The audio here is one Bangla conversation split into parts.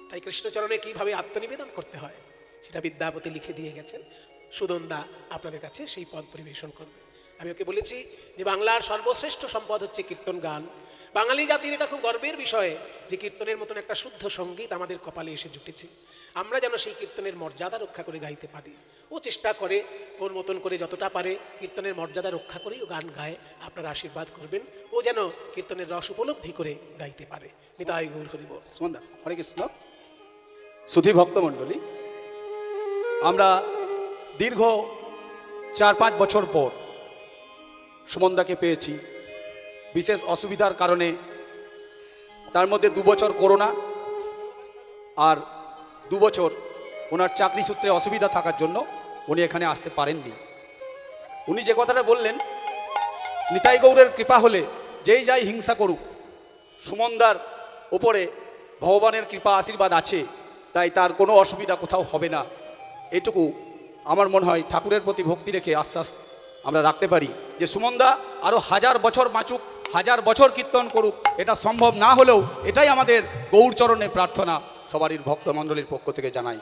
তাই কৃষ্ণচরণে কিভাবে আত্মনিবেদন করতে হয় সেটা বিদ্যাপতি লিখে দিয়ে গেছেন। সুদনদা আপনাদের কাছে সেই পদ পরিবেশন করবে। আমি ওকে বলেছি যে বাংলার সর্বশ্রেষ্ঠ সম্পদ হচ্ছে কীর্তন গান। বাঙালি জাতির এটা খুব গর্বের বিষয় যে কীর্তনের মতন একটা শুদ্ধ সঙ্গীত আমাদের কপালে এসে জুটেছে। আমরা যেন সেই কীর্তনের মর্যাদা রক্ষা করে গাইতে পারি। ও চেষ্টা করে ওর মতন করে যতটা পারে কীর্তনের মর্যাদা রক্ষা করেই ও গান গায়। আপনারা আশীর্বাদ করবেন ও যেন কীর্তনের রস উপলব্ধি করে গাইতে পারে। নিতাই গৌর হরি বল। সুমনদা, হরে কৃষ্ণ। সুধী ভক্তমণ্ডলী, আমরা দীর্ঘ 4-5 বছর পর সুমনদাকে পেয়েছি। বিশেষ অসুবিধার কারণে, তার মধ্যে 2 বছর করোনা আর 2 বছর ওনার চাকরি সূত্রে অসুবিধা থাকার জন্য উনি এখানে আসতে পারেননি। উনি যে কথাটা বললেন, নিতাই গৌরের কৃপা হলে যেই যাই হিংসা করুক, সুমনদার ওপরে ভগবানের কৃপা আশীর্বাদ আছে, তাই তার কোনো অসুবিধা কোথাও হবে না। এটুকু আমার মনে হয় ঠাকুরের প্রতি ভক্তি রেখে আশ্বাস আমরা রাখতে পারি যে সুমনদা আরও 1000 বছর বাঁচুক, 1000 বছর কীর্তন করুক। এটা সম্ভব না হলেও এটাই আমাদের গৌরচরণে প্রার্থনা সবারই ভক্তমণ্ডলীর পক্ষ থেকে জানাই।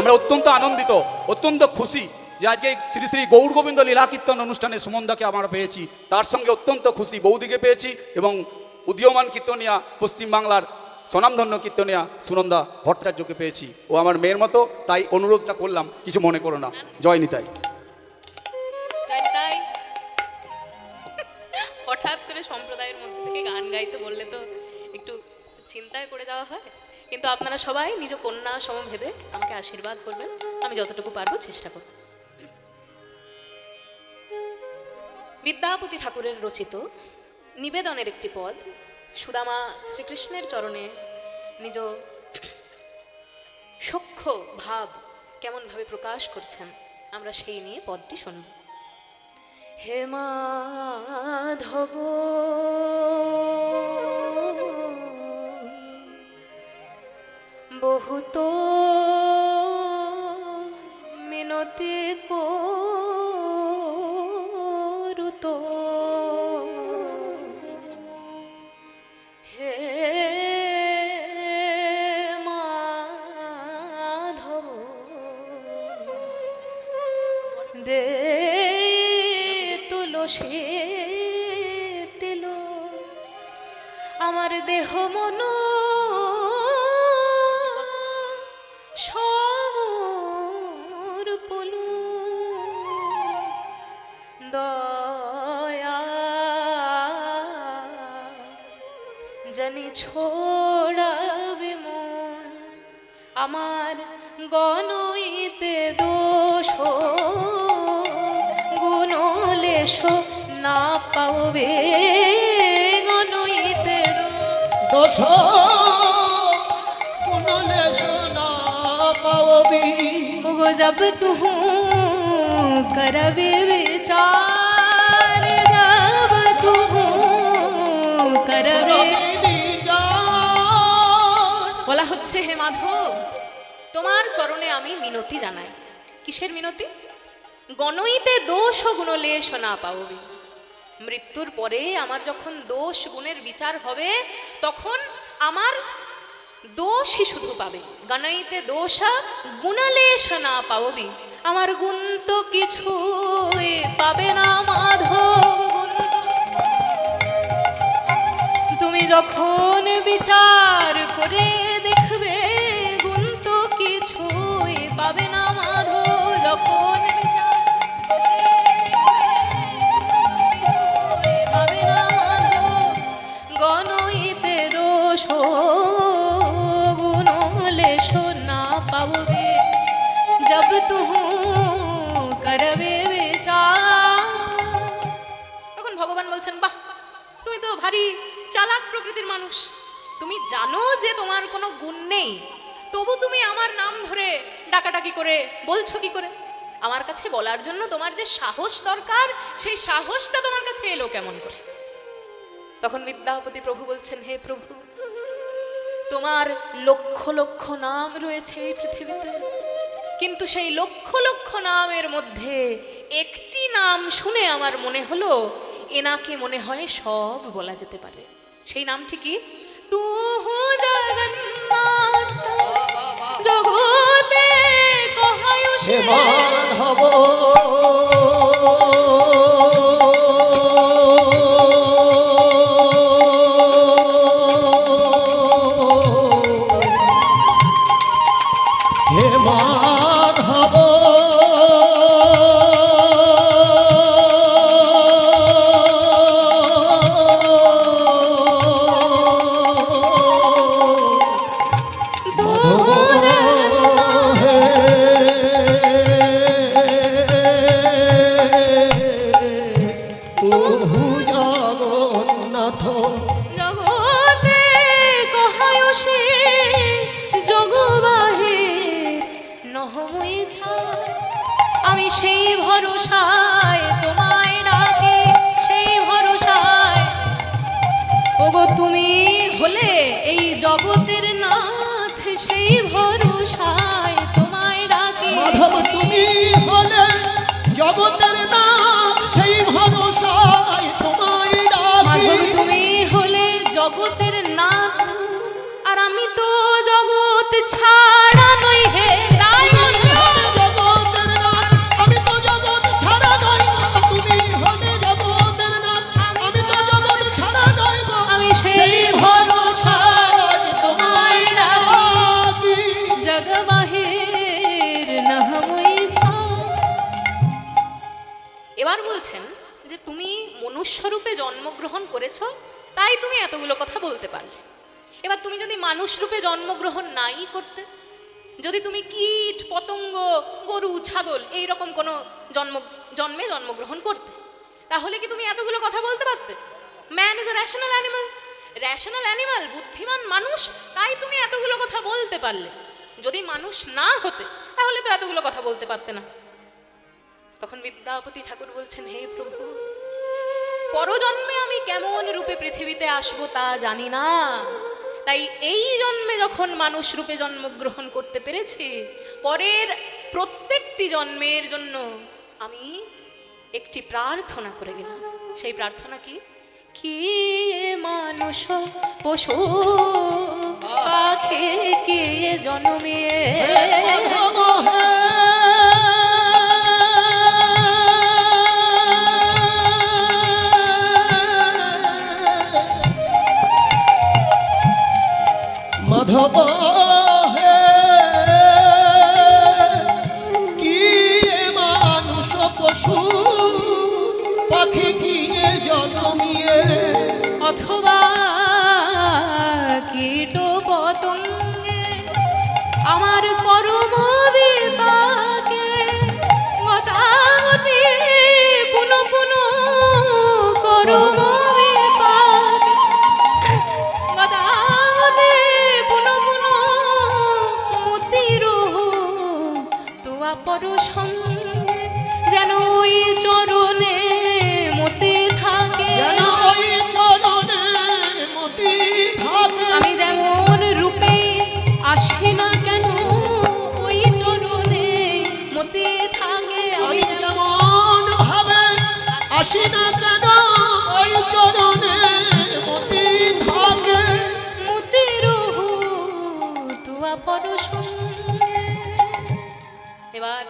আমরা অত্যন্ত আনন্দিত, অত্যন্ত খুশি যে আজকে শ্রী শ্রী গৌর গোবিন্দ লীলা কীর্তন অনুষ্ঠানে সুমনদাকে আমরা পেয়েছি। তার সঙ্গে অত্যন্ত খুশি বৌদিকে পেয়েছি এবং উদীয়মান কীর্তনিয়া পশ্চিমবাংলার স্বনামধন্য কীর্তনিয়া সুনন্দা ভট্টাচার্যকে পেয়েছি। ও আমার মেয়ের মতো, তাই অনুরোধটা করলাম, কিছু মনে করো না। জয় নিতাই। হঠাৎ করে সম্প্রদায়ের মধ্যে থেকে গান গাইতে বললে তো একটু চিন্তায় পড়ে যাওয়া হয়, কিন্তু আপনারা সবাই নিজ কন্যা সম ভেবে আমাকে আশীর্বাদ করবেন। আমি যতটুকু পারবো চেষ্টা করব। বিদ্যাপতি ঠাকুরের রচিত নিবেদনের একটি পদ সুদামা শ্রীকৃষ্ণের চরণে নিজ সখ্য ভাব কেমনভাবে প্রকাশ করছেন, আমরা সেই নিয়ে পদটি শুনব। হে মাধব বহুত মিনতি করুত, হে মাধব দে তুলসী তিল আমার দেহ মন সমর্পণু দয়া জানি ছোড়াবে মন আমার গণইতে দোষ গুণলেশ না পাবে, গণইতে দোষ গুণলেশ না পাবি। গো জব তু করবে বিচার, জব তু করবে বলা হচ্ছে, হে মাধব তোমার চরণে আমি মিনতি জানাই। কিসের মিনতি? গণইতে দোষ ও গুণলেশ না পাবি। মৃত্যুর পরে আমার যখন দোষ গুণের বিচার হবে তখন আমার দোষই শুধু পাবে। গণইতে দোষ গুণলেশ না পাবি, আমার গুণ তো কিছু পাবে না মাধব। তুমি যখন বিচার করে দেখবে গুণ তো কিছু পাবে না মাধব। যখন পাবে না মাধব, গণইতে দোষ গুণলেশ না পাববে, জব তু করবে বিচার। তখন ভগবান বলছেন, বাহ তুমি তো ভারী চালাক প্রকৃতির মানুষ, তুমি জানো যে তোমার কোনো গুণ নেই, তবু তুমি আমার নাম ধরে ডাকাডাকি করে বলছো কি করে? আমার কাছে বলার জন্য তোমার যে সাহস দরকার, সেই সাহসটা তোমার কাছে এলো কেমন করে? তখন বিদ্যাপতি প্রভু বলছেন, হে প্রভু তোমার লক্ষ লক্ষ নাম রয়েছে এই পৃথিবীতে, কিন্তু সেই লক্ষ লক্ষ নামের মধ্যে একটি নাম শুনে আমার মনে হলো এনাকে মনে হয় সব বলা যেতে পারে। সেই নামটি কি? তু জগন্নাথ সেই ভরসায় তোমায় ডাকি, সেই ভরসায়। ওগো তুমি হলে এই জগতের নাথ, সেই ভরসায় তোমায় ডাকি। মাধব তুমি হলে জগতের নাম, সেই ভরসায় তোমায় ডাকি। মাধব তুমি হলে জগতের নাথ, আর আমি তো জগৎ ছাড়া নই হে নারায়ণ। জগতের নাথ, আমি তো জগৎ ছাড়া নই গো। তুমি হলে জগতের নাথ, আমি তো জগৎ ছাড়া নই গো। আমি সেই ভরসায় তোমায় ডাকি, ডাকি। জগ বাহির নহমই ছা। এবার বলছেন যে তুমি মনুষ্যরূপে জন্মগ্রহণ করেছো, তাই তুমি এতগুলো কথা বলতে পারলে। এবার তুমি যদি মানুষ রূপে জন্মগ্রহণ নাই করতে, যদি তুমি কীট পতঙ্গ গরু ছাগল এই রকম কোনো জন্মে জন্মগ্রহণ করতে, তাহলে কি তুমি এতগুলো কথা বলতে পারতে? Man is a rational animal, rational animal, বুদ্ধিমান মানুষ, তাই তুমি এতগুলো কথা বলতে পারলে। যদি মানুষ না হতে তাহলে তো এতগুলো কথা বলতে পারতে না। তখন বিদ্যাপতি ঠাকুর বলছেন, হে প্রভু, পরজন্মে আমি কেমন রূপে পৃথিবীতে আসবো তা জানি না, তাই এই জন্মে যখন মানুষ রূপে জন্মগ্রহণ করতে পেরেছি, পরের প্রত্যেকটি জন্মের জন্য আমি একটি প্রার্থনা করে গেলাম। সেই প্রার্থনা কি? কি মানুষ পশু পাখি কে জন্মে মাধব হে, কি মানুষ পশু পাখি গিয়ে জন্মিয়ে, অথবা কীট পতঙ্গে আমার কর্ম বিপাকে গতাগতি পুন পুন কর্ম বিপাকে গতাগতি পুন পুন মতির তুয়া পর সঙ্গে যেন ওই চরণে মতি থাকে। যেন ওই চরণে মতি থাকে। আমি যেমন রূপে আসি না কেন ওই চরণে মতি থাকে। আমি যেমন ভাবে আসি না কেন ওই চরণে মতি থাকে। মতির তুয়া পর সঙ্গে। এবার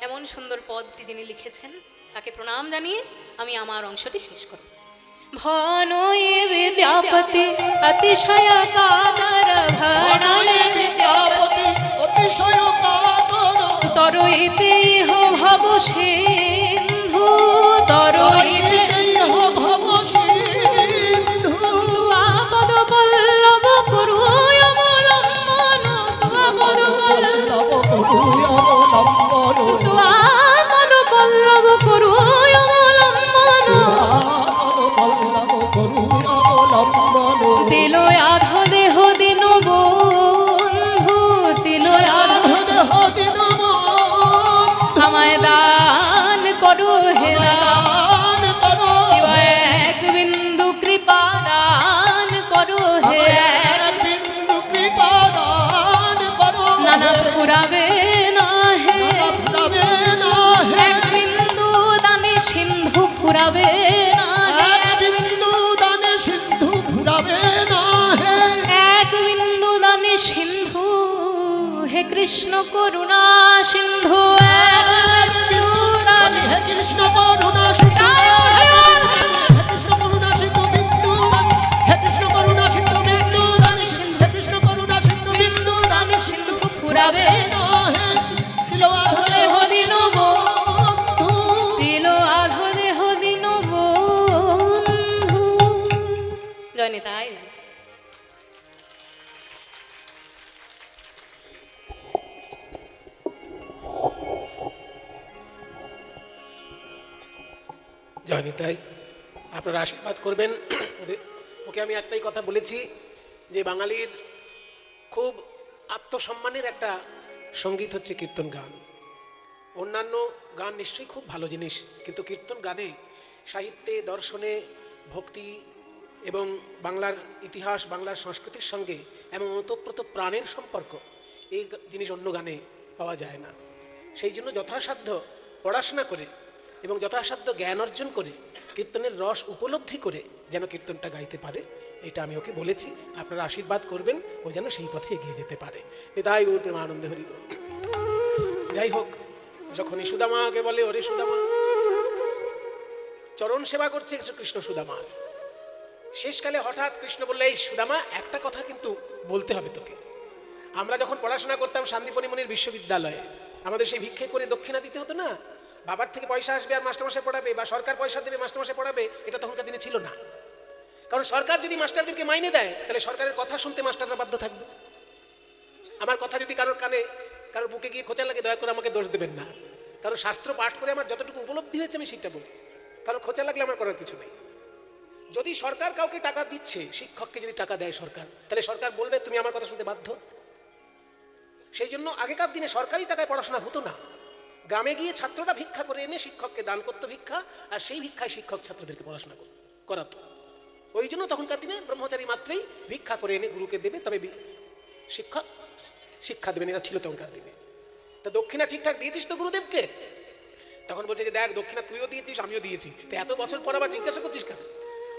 এমন সুন্দর পদটি যিনি লিখেছেন তাকে প্রণাম জানিয়ে আমি আমার অংশটি শেষ করব। ভনয়ে বিদ্যাপতি অতিশয় কাতর, ভনয়ে বিদ্যাপতি অতিশয় কাতর, তরইতে ইহ ভব সিন্ধু, তরইতে ভব সিন্ধু। পদ পল্লব করু অবলম্বন, পদ পল্লব পদ পল্লব করু অবলম্বন। দিল আধ দেহ দিন বন্ধু, দিল আধ দেহ দিন আমায় দান করো হে দান করো। এক বিন্দু কৃপা দান করো হে, এক বিন্দু কৃপা দান করো। নানা ফুরাবে না হে, ফুরাবে না হে। এক বিন্দু দানে সিন্ধু ফুরাবে না হে, এক বিন্দু দানে সিন্ধু ফুরাবে না হে। এক বিন্দু দানে সিন্ধু, হে কৃষ্ণ করুণা সিন্ধু, এক বিন্দু দানে। হে কৃষ্ণ করুণা সিন্ধু, হে কৃষ্ণ করুণা সিন্ধু বিন্দু দান। হে কৃষ্ণ করুণা সিন্ধু বিন্দু দান। হে কৃষ্ণ করুণা সিন্ধু বিন্দু দান। সিন্ধু ফুরাবে না হে। দিলওয়া ধরে দেহ দিন বন্ধু। দিল আধ দেহ দিন বন্ধু। জয় নিতাই। জয় নিতাই, আপনারা আশীর্বাদ করবেন। ওকে আমি একটাই কথা বলেছি যে বাঙালির খুব আত্মসম্মানের একটা সঙ্গীত হচ্ছে কীর্তন গান। অন্যান্য গান নিশ্চয়ই খুব ভালো জিনিস, কিন্তু কীর্তন গানে সাহিত্যে, দর্শনে, ভক্তি এবং বাংলার ইতিহাস, বাংলার সংস্কৃতির সঙ্গে এমন ওতপ্রোত প্রাণের সম্পর্ক, এই জিনিস অন্য গানে পাওয়া যায় না। সেই জন্য যথাসাধ্য পড়াশোনা করে এবং যথাসাধ্য জ্ঞান অর্জন করে কীর্তনের রস উপলব্ধি করে যেন কীর্তনটা গাইতে পারে, এটা আমি ওকে বলেছি। আপনারা আশীর্বাদ করবেন ও যেন সেই পথে এগিয়ে যেতে পারে। নিতাই গৌর প্রেমানন্দে হরি বল। যাই হোক, যখনই সুদামাকে বলে, ওরে সুদামা, চরণ সেবা করছে কৃষ্ণ সুদামার, শেষকালে হঠাৎ কৃষ্ণ বললে, এই সুদামা, একটা কথা কিন্তু বলতে হবে তোকে। আমরা যখন পড়াশোনা করতাম শান্তিপনি মুনির বিশ্ববিদ্যালয়ে, আমাদের সেই ভিক্ষে করে দক্ষিণা দিতে হতো না, বাবার থেকে পয়সা আসবে আর মাস্টারমশাই পড়াবে, বা সরকার পয়সা দেবে মাস্টারমশাই পড়াবে, এটা তখনকার দিনে ছিল না। কারণ সরকার যদি মাস্টারদেরকে মাইনে দেয়, তাহলে সরকারের কথা শুনতে মাস্টাররা বাধ্য থাকবে। আমার কথা যদি কারোর কানে, কারোর বুকে গিয়ে খোঁচা লাগে, দয়া করে আমাকে দোষ দেবেন না। কারণ শাস্ত্র পাঠ করে আমার যতটুকু উপলব্ধি হয়েছে আমি সেটা বলি, কারণ খোঁচা লাগলে আমার করার কিছু নেই। যদি সরকার কাউকে টাকা দিচ্ছে, শিক্ষককে যদি টাকা দেয় সরকার, তাহলে সরকার বলবে তুমি আমার কথা শুনতে বাধ্য। সেই জন্য আগেকার দিনে সরকারি টাকায় পড়াশোনা হতো না, গ্রামে গিয়ে ছাত্ররা ভিক্ষা করে এনে শিক্ষককে দান করতো ভিক্ষা, আর সেই ভিক্ষায় শিক্ষক ছাত্রদেরকে পড়াশোনা করাতো। ওই জন্য তখনকার দিনে ব্রহ্মচারী মাত্রেই ভিক্ষা করে এনে গুরুকে দেবে, তবে শিক্ষক শিক্ষা দেবেন, এটা ছিল তখনকার দিনে। তা দক্ষিণা ঠিকঠাক দিয়েছিস তো গুরুদেবকে? তখন বলছে যে দেখ, দক্ষিণা তুইও দিয়েছিস, আমিও দিয়েছি, তো এত বছর পর আবার জিজ্ঞাসা করছিস কেন?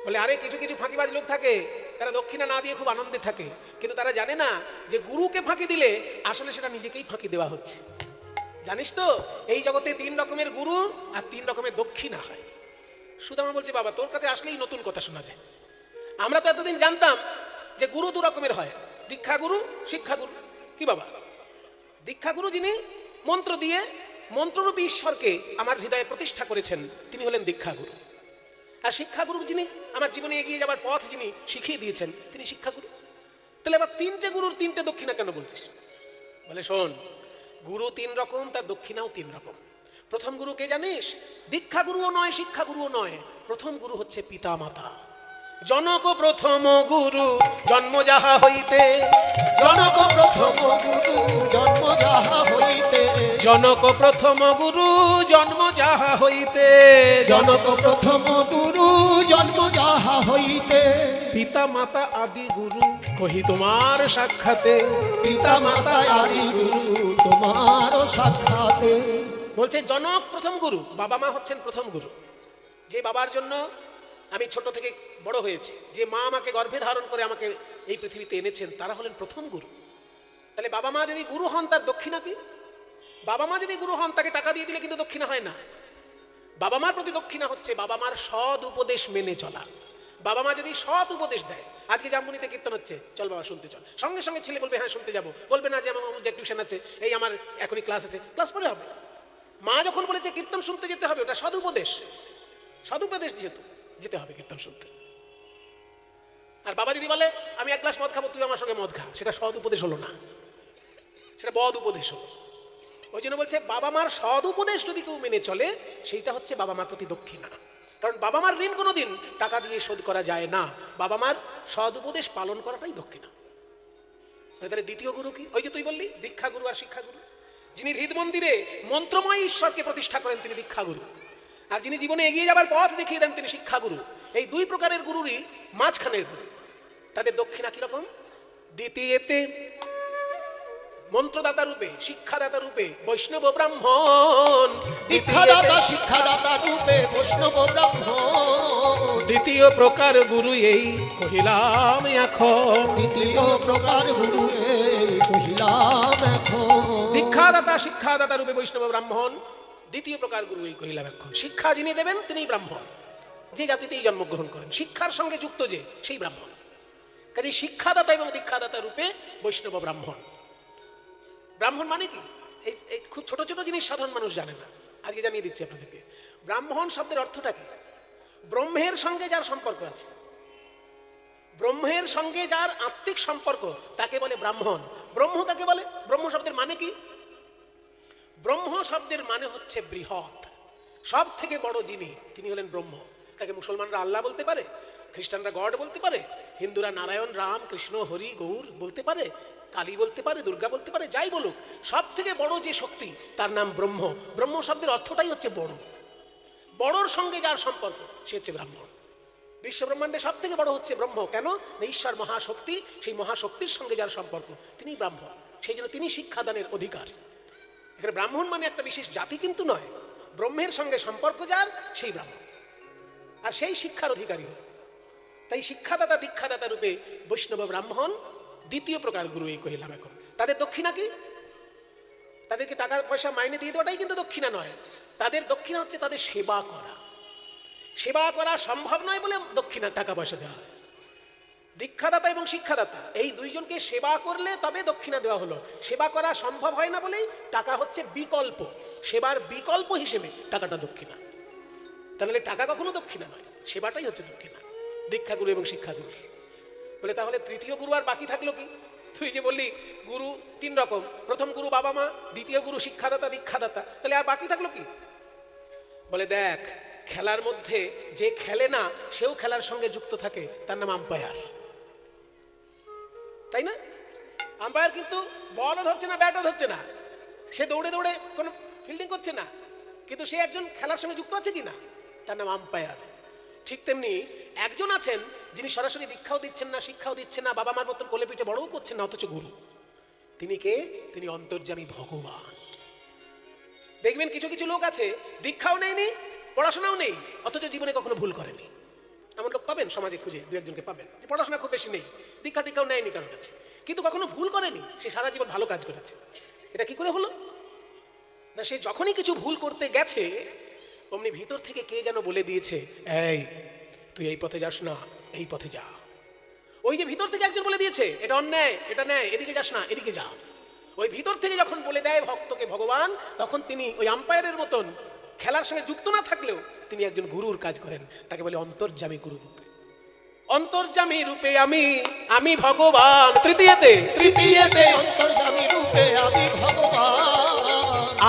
বলে, আরে কিছু কিছু ফাঁকিবাজ লোক থাকে, তারা দক্ষিণা না দিয়ে খুব আনন্দে থাকে, কিন্তু তারা জানে না যে গুরুকে ফাঁকি দিলে আসলে সেটা নিজেকেই ফাঁকি দেওয়া হচ্ছে। জানিস তো, এই জগতে 3 রকমের গুরু আর 3 রকমের দক্ষিণা হয়। সুদামা বলছে, বাবা তোর কাছে আসলেই নতুন কথা শোনা যায়। আমরা তো এতদিন জানতাম যে গুরু 2 রকমের হয়, দীক্ষা গুরু, শিক্ষা গুরু। কি বাবা? দীক্ষা গুরু যিনি মন্ত্র দিয়ে মন্ত্ররূপী ঈশ্বরকে আমার হৃদয়ে প্রতিষ্ঠা করেছেন, তিনি হলেন দীক্ষা গুরু। আর শিক্ষাগুরু যিনি আমার জীবনে এগিয়ে যাবার পথ যিনি শিখিয়ে দিয়েছেন, তিনি শিক্ষাগুরু। তাহলে আবার 3টে গুরুর 3টে দক্ষিণা কেন বলছিস? বলে, শোন, গুরু 3 রকম, তার দক্ষিণাও 3 রকম। প্রথম গুরু কে জানিস? দীক্ষা গুরুও নয়, শিক্ষা গুরুও নয়, প্রথম গুরু হচ্ছে পিতা মাতা। জনক প্রথম গুরু জন্ম যাহা হইতে, জনক প্রথম গুরু জন্ম যাহা হইতে, জনক প্রথম গুরু জন্ম যাহা হইতে, জনক প্রথম গুরু জন্ম যাহা হইতে, পিতা মাতা আদি গুরু কহি তোমার সাক্ষাতে, পিতা মাতা আদি গুরু তোমার সাক্ষাতে। বলছে জনক প্রথম গুরু, বাবা মা হচ্ছেন প্রথম গুরু। যে বাবার জন্য আমি ছোট থেকে বড় হয়েছি, যে মা আমাকে গর্ভে ধারণ করে আমাকে এই পৃথিবীতে এনেছেন, তারা হলেন প্রথম গুরু। তাহলে বাবা মা যদি গুরু হন, তার দক্ষিণা কি? বাবা মা যদি গুরু হন, তাকে টাকা দিয়ে দিলে কিন্তু দক্ষিণা হয় না। বাবা মার প্রতি দক্ষিণা হচ্ছে বাবা মার সৎ উপদেশ মেনে চলা। বাবা মা যদি সৎ উপদেশ দেয়, আজকে জামবনিতে কীর্তন হচ্ছে, চল বাবা শুনতে চল, সঙ্গে সঙ্গে ছেলে বলবে হ্যাঁ শুনতে যাবো, বলবে না যে আমার যে টিউশন আছে, এই আমার এখনই ক্লাস আছে, ক্লাস পরে হবে। মা যখন বলেছে কীর্তন শুনতে যেতে হবে, ওটা সদুপদেশ, সদুপদেশ যেহেতু যেতে হবে কীর্তন শুনতে। আর বাবা যদি বলে আমি 1 গ্লাস মদ খাবো, তুই আমার সঙ্গে মদ খা, সেটা সদ উপদেশ হলো না, সেটা বদ উপদেশ হলো। ওই জন্য বলছে বাবা মার সদ উপদেশ যদি কেউ মেনে চলে, সেইটা হচ্ছে বাবা মার প্রতি দক্ষিণা। কারণ বাবা মার ঋণ কোনোদিন টাকা দিয়ে শোধ করা যায় না, বাবা মার সদ উপদেশ পালন করাটাই দক্ষিণা। তাহলে দ্বিতীয় গুরু কি? ওই যে তুই বললি দীক্ষা গুরু আর শিক্ষা গুরু। যিনি হৃদ মন্দিরে মন্ত্রময় ঈশ্বরকে প্রতিষ্ঠা করেন, তিনি দীক্ষা গুরু। আর যিনি জীবনে এগিয়ে যাবার পথ দেখিয়ে দেন, তিনি শিক্ষা গুরু। এই 2 প্রকারের গুরুরই মাঝখানের গুরু। তাদের দক্ষিণা কিরকম? দ্বিতীয়তে মন্ত্রদাতা রূপে, শিক্ষাদাতা রূপে বৈষ্ণব ব্রাহ্মণ, দীক্ষাদাতা শিক্ষাদাতা রূপে বৈষ্ণব ব্রাহ্মণ। দ্বিতীয় প্রকার গুরু এই কহিলাম এখন, দ্বিতীয় প্রকার গুরু এই কহিলাম এখন। দীক্ষাদাতা শিক্ষাদাতা রূপে বৈষ্ণব ব্রাহ্মণ, দ্বিতীয় প্রকার গুরু এই কহিলাম এখন। শিক্ষা যিনি দেবেন তিনি ব্রাহ্মণ, যে জাতিতেই জন্মগ্রহণ করেন, শিক্ষার সঙ্গে যুক্ত যে, সেই ব্রাহ্মণ। কাজে শিক্ষাদাতা এবং দীক্ষাদাতা রূপে বৈষ্ণব ব্রাহ্মণ। ব্রাহ্মণ মানে কি? এই খুব ছোট ছোট জিনিস সাধারণ মানুষ জানে না, আজকে জানিয়ে দিচ্ছি আপনাদেরকে। ব্রাহ্মণ শব্দের অর্থটা কি? ব্রহ্মের সঙ্গে যার সম্পর্ক আছে, ব্রহ্মের সঙ্গে যার আত্মিক সম্পর্ক, তাকে বলে ব্রাহ্মণ। ব্রহ্ম কাকে বলে? ব্রহ্ম শব্দের মানে কি? ব্রহ্ম শব্দের মানে হচ্ছে বৃহৎ, সব থেকে বড় যিনি, তিনি হলেন ব্রহ্ম। তাকে মুসলমানরা আল্লাহ বলতে পারে, খ্রিস্টানরা গড বলতে পারে, হিন্দুরা নারায়ণ, রাম, কৃষ্ণ, হরি, গৌর বলতে পারে, কালী বলতে পারে, দুর্গা বলতে পারে, যাই বলুক, সব থেকে বড় যে শক্তি তার নাম ব্রহ্ম। ব্রহ্ম শব্দের অর্থটাই হচ্ছে বড়। বড়র সঙ্গে যার সম্পর্ক সে হচ্ছে ব্রাহ্মণ। বিশ্বব্রহ্মাণ্ডে সব থেকে বড় হচ্ছে ব্রহ্ম। কেন? না ঈশ্বর মহাশক্তি, সেই মহাশক্তির সঙ্গে যার সম্পর্ক তিনি ব্রাহ্মণ, সেই জন্য তিনি শিক্ষাদানের অধিকার। এখানে ব্রাহ্মণ মানে একটা বিশেষ জাতি কিন্তু নয়, ব্রহ্মের সঙ্গে সম্পর্ক যার সেই ব্রাহ্মণ, আর সেই শিক্ষার অধিকারী। তাই শিক্ষাদাতা দীক্ষাদাতা রূপে বৈষ্ণব ব্রাহ্মণ দ্বিতীয় প্রকার গুরু এই কহিলাম। এখন তাদের দক্ষিণা কি? তাদেরকে টাকা পয়সা মাইনে দিয়ে দেওয়াটাই কিন্তু দক্ষিণা নয়। তাদের দক্ষিণা হচ্ছে তাদের সেবা করা। সেবা করা সম্ভব নয় বলে দক্ষিণা টাকা পয়সা দেওয়া হয়। দীক্ষাদাতা এবং শিক্ষাদাতা এই দুইজনকে সেবা করলে তবে দক্ষিণা দেওয়া হলো। সেবা করা সম্ভব হয় না বলেই টাকা হচ্ছে বিকল্প, সেবার বিকল্প হিসেবে টাকাটা দক্ষিণা। তাহলে টাকা কখনো দক্ষিণা নয়, সেবাটাই হচ্ছে দক্ষিণা। দীক্ষাগুরু এবং শিক্ষাগুরু বলে তাহলে তৃতীয় গুরু আর বাকি থাকলো কি? তুই যে বললি গুরু তিন রকম, প্রথম গুরু বাবা মা, দ্বিতীয় গুরু শিক্ষাদাতা দীক্ষাদাতা, তাহলে আর বাকি থাকলো কি? বলে দেখ, খেলার মধ্যে যে খেলে না সেও খেলার সঙ্গে যুক্ত থাকে, তার নাম আম্পায়ার, তাই না? আম্পায়ার কিন্তু বলও ধরছে না, ব্যাটও ধরছে না, সে দৌড়ে দৌড়ে কোনো ফিল্ডিং করছে না, কিন্তু সে একজন খেলার সঙ্গে যুক্ত আছে কি না, তার নাম আম্পায়ার। ঠিক তেমনি একজন আছেন যিনি সরাসরি দীক্ষাও দিচ্ছেন না, শিক্ষাও দিচ্ছেন না, বাবা মার মতন কোলে পিঠে বড়ও করছেন না, অথচ গুরু। তিনি কে? তিনি অন্তর্যামী ভগবান। দেখবেন কিছু কিছু লোক আছে দীক্ষাও নেয়নি, পড়াশোনাও নেই, অথচ জীবনে কখনো ভুল করেনি। এমন লোক পাবেন সমাজে, খুঁজে দু একজনকে পাবেন, পড়াশোনা খুব বেশি নেই, দীক্ষা টিক্ষাও নেয়নি কারোর কাছে, কিন্তু কখনো ভুল করেনি, সে সারা জীবন ভালো কাজ করেছে। এটা কি করে হলো? না, সে যখনই কিছু ভুল করতে গেছে অমনি ভিতর থেকে কে যেন বলে দিয়েছে, এই তুই এই পথে যাস না, এই পথে যা। ওই যে ভিতর থেকে একজন বলে দিয়েছে এটা অন্যায়, এটা ন্যায়, এদিকে যাস না, এদিকে যা। ওই ভিতর থেকে যখন বলে দেয় ভক্তকে ভগবান, তখন তিনি ওই আম্পায়ারের মতন খেলার সঙ্গে যুক্ত না থাকলেও তিনি একজন গুরুর কাজ করেন। তাকে বলে অন্তর্যামী গুরু রূপে। অন্তর্যামী রূপে আমি, আমি ভগবান। তৃতীয়তে অন্তর্যামী রূপে আমি ভগবান।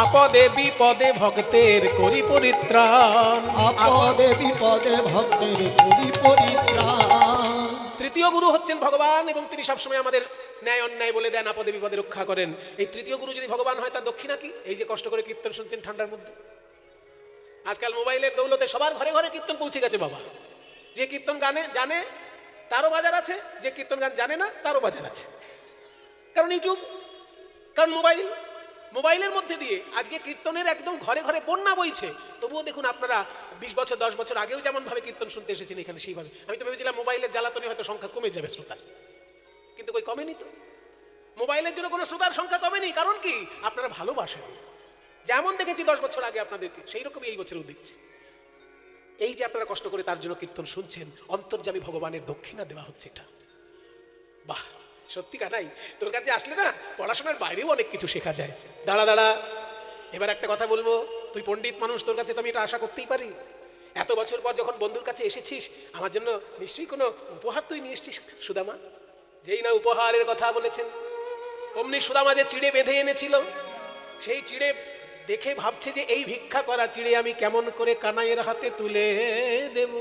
আপদে বিপদে ভক্তের করি পরিত্রাণ। আপদে বিপদে ভক্তের করি পরিত্রাণ। তৃতীয় গুরু হচ্ছেন ভগবান এবং তিনি সবসময় আমাদের ন্যায় অন্যায় বলে দেন, আপদে বিপদে রক্ষা করেন। এই তৃতীয় গুরু যদি ভগবান হয় তার দক্ষিণা কি? এই যে কষ্ট করে কীর্তন শুনছেন ঠান্ডার মধ্যে, আজকাল মোবাইলের দৌলতে সবার ঘরে ঘরে কীর্তন পৌঁছে গেছে বাবা। যে কীর্তন গানে জানে তারও বাজার আছে, যে কীর্তন গান জানে না তারও বাজার আছে। কারণ ইউটিউব, কারণ মোবাইলের মধ্যে দিয়ে আজকে কীর্তনের একদম ঘরে ঘরে বন্যা বইছে। তবুও দেখুন আপনারা 20 বছর 10 বছর আগেও যেমন ভাবে কীর্তন শুনতে এসেছেন এখানে, সেইভাবে। আমি তো ভেবেছিলাম মোবাইলের জ্বালাতনে হয়তো সংখ্যা কমে যাবে শ্রোতার, কিন্তু কই কমেনি তো। মোবাইলের জন্য কোনো শ্রোতার সংখ্যা কমেনি। কারণ কি? আপনারা ভালোবাসেন। যেমন দেখেছি 10 বছর আগে আপনাদেরকে, সেই রকমই এই বছরও দেখছি। এই যে আপনারা কষ্ট করে তার জন্য কীর্তন শুনছেন, অন্তর্যামী ভগবানের দক্ষিণা দেওয়া হচ্ছে এটা। বাহ, সত্যি কানাই, তোর কাছে আসলে না পড়াশোনার বাইরেও অনেক কিছু শেখা যায়। দাঁড়া, এবার একটা কথা বলবো। তুই পণ্ডিত মানুষ, তোর কাছে তো আমি এটা আশা করতেই পারি। এত বছর পর যখন বন্ধুর কাছে এসেছিস, আমার জন্য নিশ্চয়ই কোনো উপহার তুই নিয়ে এসেছিস সুদামা। যেই না উপহারের কথা বলেছেন, অমনি সুদামা যে চিড়ে বেঁধে এনেছিল, সেই চিড়ে দেখে ভাবছে যে এই ভিক্ষা করা চিড়ে আমি কেমন করে কানাইয়ের হাতে তুলে দেব।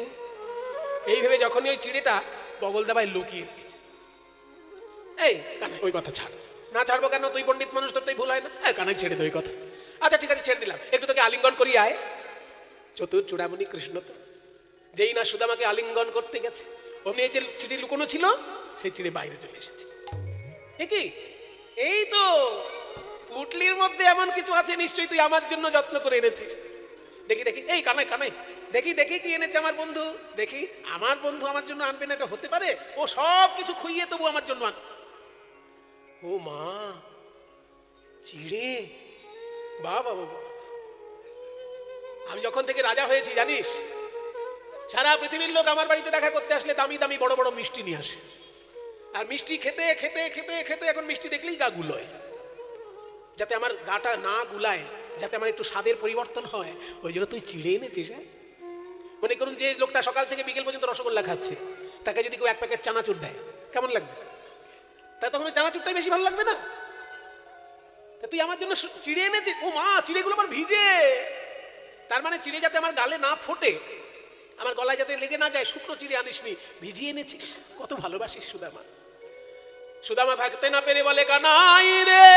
এই ভেবে যখনই ওই চিড়েটা বগল দাবায় লুকিয়ে রেখেছে। এই কানাই, ওই কথা ছাড়। না ছাড়বো কেন? তুই পণ্ডিত মানুষ, তোর তাই ভুল হয় না। কানাই ছেড়ে দে ওই কথা। আচ্ছা ঠিক আছে, ছেড়ে দিলাম। একটু তোকে আলিঙ্গন করি আয়। চতুর চূড়ামণি কৃষ্ণ তো যেই না সুদামাকে আলিঙ্গন করতে গেছে, অমনি এই যে চিড়ে লুকোনো ছিল সেই চিড়ে বাইরে চলে এসেছে। কি এই তো পুটলির মধ্যে এমন কিছু আছে, নিশ্চয়ই তুই আমার জন্য যত্ন করে এনেছিস। দেখি, এই কানাই দেখি কি এনেছে আমার বন্ধু। দেখি, আমার বন্ধু আমার জন্য আনবে না, এটা হতে পারে? ও সব কিছু খুইয়ে তবু আমার জন্য আন। ও মা, চিড়ে! বাবা, আমি যখন থেকে রাজা হয়েছি জানিস, সারা পৃথিবীর লোক আমার বাড়িতে দেখা করতে আসলে দামি দামি বড় বড় মিষ্টি নিয়ে আসে। আর মিষ্টি খেতে খেতে খেতে খেতে এখন মিষ্টি দেখলেই গা গুলোয়। যাতে আমার গাটা না গুলায়, যাতে আমার একটু স্বাদের পরিবর্তন হয়, ওই জন্য তুই চিড়ে এনেছিস। হ্যাঁ, মনে করুন যে লোকটা সকাল থেকে বিকেল পর্যন্ত রসগোল্লা খাচ্ছে, তাকে যদি কেউ 1 প্যাকেট চানাচুর দেয়, কেমন লাগবে? তাই তখন চানাচুরটাই বেশি ভালো লাগবে না? তা তুই আমার জন্য চিড়ে এনেছিস। ও মা, চিড়েগুলো আমার ভিজে। তার মানে চিড়ে যাতে আমার গালে না ফোটে, আমার গলায় যাতে লেগে না যায় শুকনো চিড়ে আনিসনি, ভিজিয়ে এনেছিস। কত ভালোবাসিস সুদামা। সুদামা থাকতে না পেরে বলে, কানাই রে,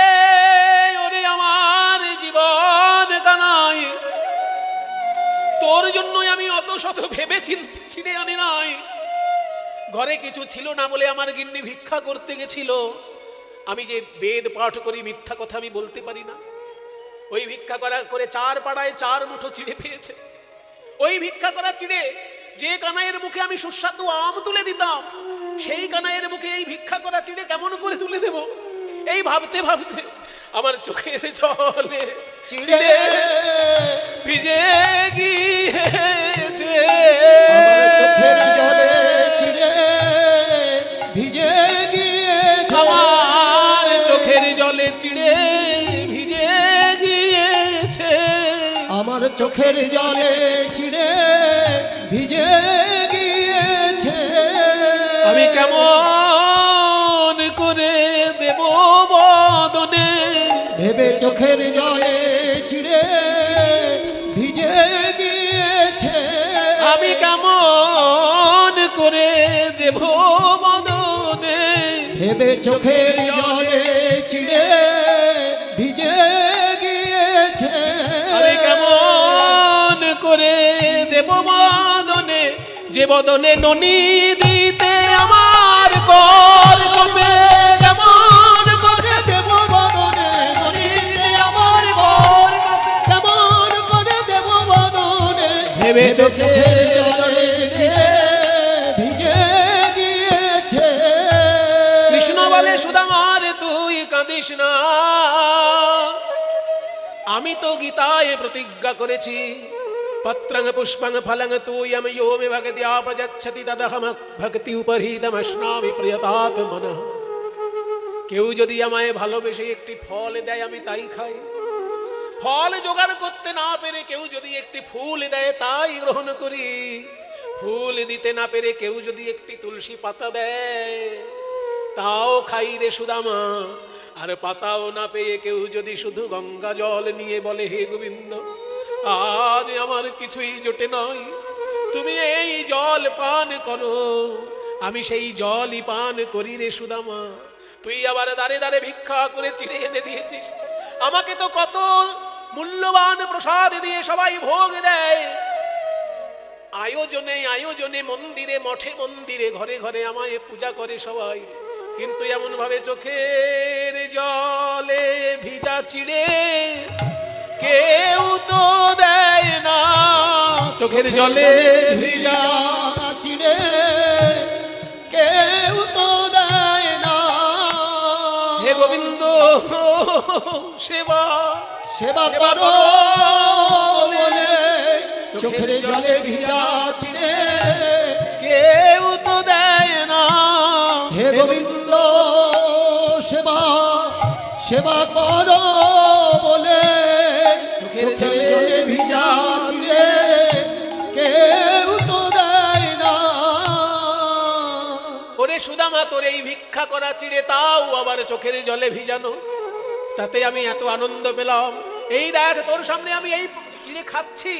ওরে আমার জীবন কানাই, তোর জন্যই আমি অত শত ভেবে চিড়ে আনি নাই। ঘরে কিছু ছিল না বলে আমার গিন্নি ভিক্ষা করতে গেছিল। আমি যে বেদ পাঠ করি, মিথ্যা কথা আমি বলতে পারি না। ওই ভিক্ষা করা করে 4 পাড়ায় 4 মুঠো চিড়ে পেয়েছে। ওই ভিক্ষা করা চিড়ে যে কানাইয়ের মুখে আমি সুস্বাদু আম তুলে দিতাম, সেই কানাইয়ের মুখে এই ভিক্ষা করা চিড়ে কেমন করে তুলে দেব, এই ভাবতে ভাবতে আমার চোখের জলে চিড়ে ভিজে গিয়েছে। চোখের জলে চিড়ে ভিজে গিয়েছে। আমার চোখের জলে চিড়ে ভিজে গিয়েছে। আমার চোখের জলে চিড়ে ভিজে গিয়েছে। আমি কেমন করে দেব বদনে, ভেবে চোখের জলে চিড়ে ভিজে গিয়েছে। আমি কেমন করে দেব বদনে, ভেবে চোখের জলে চিড়ে ভিজে গিয়েছে। আমি কেমন করে দেব বদনে, যে বদনে ননি দিতে আমার কর কমে। কেমন করে দেব বদনে নদীতে আমার ঘর, কেমন করে দেব বদনে ভেবে চোখের জলে চিড়ে ভিজে গিয়েছে। কৃষ্ণ বলে, সুদামার তুই কাঁদিস না, আমি তো গীতায় প্রতিজ্ঞা করেছি, পত্রং পুষ্পং ফলং তুয়ম यो मे भक्त्या प्रयच्छति तदहम भक्ति उपहृतमश्नामि प्रियतात्मनः। কেউ যদি আমায় ভালোবেসে একটি ফল দেয় আমি তাই খাই। ফল জোগাড় করতে না পেরে কেউ যদি একটি ফুল দেয় তাই গ্রহণ করি। ফুল দিতে না পেরে কেউ যদি একটি তুলসী পাতা দেয় তাও খাই রে সুদামা। আর পাতাও না পেয়ে কেউ যদি শুধু গঙ্গা জল নিয়ে বলে, হে গোবিন্দ, আজ আমার কিছুই জোটে নয়, তুমি এই জল পান করো, আমি সেই জলই পান করি রে সুদামা। তুই আবার দাঁড়ে দাঁড়ে ভিক্ষা করে চিড়ে এনে দিয়েছিস। আমাকে তো কত মূল্যবান প্রসাদ দিয়ে সবাই ভোগ দেয়, আয়োজনে আয়োজনে, মন্দিরে মঠে মন্দিরে, ঘরে ঘরে আমায় পূজা করে সবাই, কিন্তু এমন ভাবে চোখের জলে ভিজা চিড়ে কেউ তো দেয় না। চোখের জলে ভিজা চিড়ে কেউ তো দেয় না। হে গোবিন্দ সেবা সেবা করো বলে চোখের জলে ভিজা চিড়ে কেউ তো দেয় না। হে গোবিন্দ সেবা সেবা করো বলে চোখের জলে ভিজা চিড়ে কেউ তো দেয় না। ওরে সুদামা, তোর এই ভিক্ষা করা চিড়ে তাও আবার চোখের জলে ভিজানো, তাতে আমি এত আনন্দ পেলাম। এই দেখ, তোর সামনে আমি এই চিড়ে খাচ্ছি,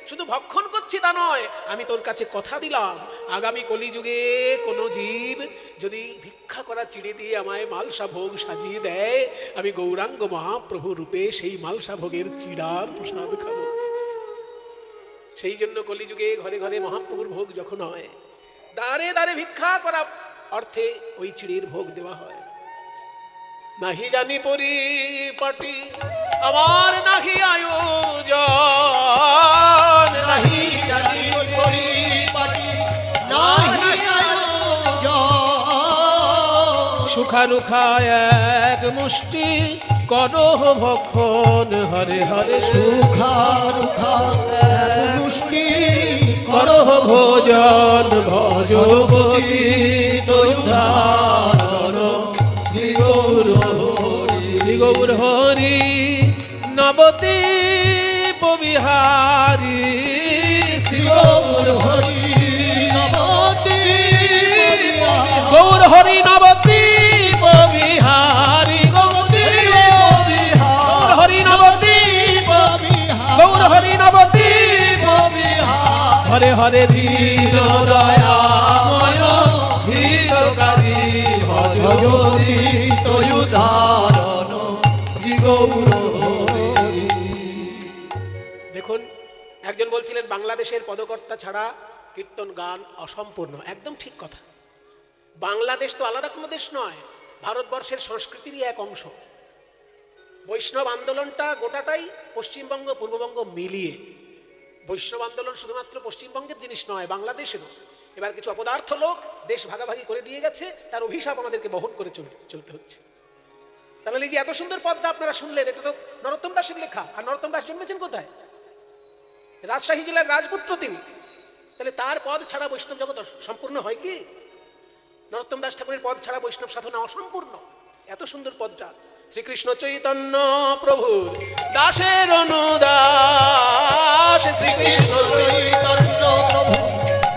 শুধু ভক্ষণ করছি তা নয়, আমি তোর কাছে কথা দিলাম, আগামী কলিযুগে কোনো জীব যদি ভিক্ষা করা চিড়ে দিয়ে আমায় মালসা ভোগ সাজিয়ে দেয়, আমি গৌরাঙ্গ মহাপ্রভু রূপে সেই মালসা ভোগের চিড়ার প্রসাদ খাবো। সেই জন্য কলিযুগে ঘরে ঘরে মহাপ্রভুর ভোগ যখন হয়, দাঁড়ে দাঁড়ে ভিক্ষা করা অর্থে ওই চিড়ির ভোগ দেওয়া হয়। নাহি জানি পরিপাটি আমার নাহি আয়োজন, নাহি জানি পরিপাটি নাহি আয়োজন। সুখানুখা এক মুষ্টি করো ভক্ষণ, হরে হরে সুখানুখা মুষ্টি করো ভোজন, ভজপতি তৈধারণ শ্রী গৌর শ্রী গৌর হরি নবদ্বীপ বিহারী, শ্রী গৌর হরি গৌর হরি নবদ্বীপ বিহারী, গৌর হরি নবদ্বীপ, গৌর হরি নবদ্বীপ বিহারী, হরে হরে হরে দীন দয়াময় হিতকারী ভজতি তয়ুদারণ শ্রী গৌর হরি। দেখুন, একজন বলছিলেন বাংলাদেশের পদকর্তা ছাড়া কীর্তন গান অসম্পূর্ণ। একদম ঠিক কথা। বাংলাদেশ তো আলাদা কোনো দেশ নয়, ভারতবর্ষের সংস্কৃতিরই এক অংশ। বৈষ্ণব আন্দোলনটা গোটাটাই পশ্চিমবঙ্গ পূর্ববঙ্গ মিলিয়ে। বৈষ্ণব আন্দোলন শুধুমাত্র পশ্চিমবঙ্গের জিনিস নয়, বাংলাদেশেরও। এবার কিছু অপদার্থ লোক দেশ ভাগাভাগি করে দিয়ে গেছে, তার অভিশাপ আমাদেরকে বহন করে চলতে হচ্ছে। তাহলে এই যে এত সুন্দর পদটা আপনারা শুনলেন, এটা তো নরোত্তম দাসের লেখা। আর নরোত্তম দাস জন্মেছেন কোথায়? রাজশাহী জেলার রাজপুত্র তিনি। তাহলে তার পদ ছাড়া বৈষ্ণব জগৎ সম্পূর্ণ হয় কি? নরোত্তম দাস ঠাকুরের পদ ছাড়া বৈষ্ণব সাধনা অসম্পূর্ণ। এত সুন্দর পদটা শ্রীকৃষ্ণ চৈতন্য প্রভু দাসের অনুদাস, শ্রীকৃষ্ণ চৈতন্য প্রভু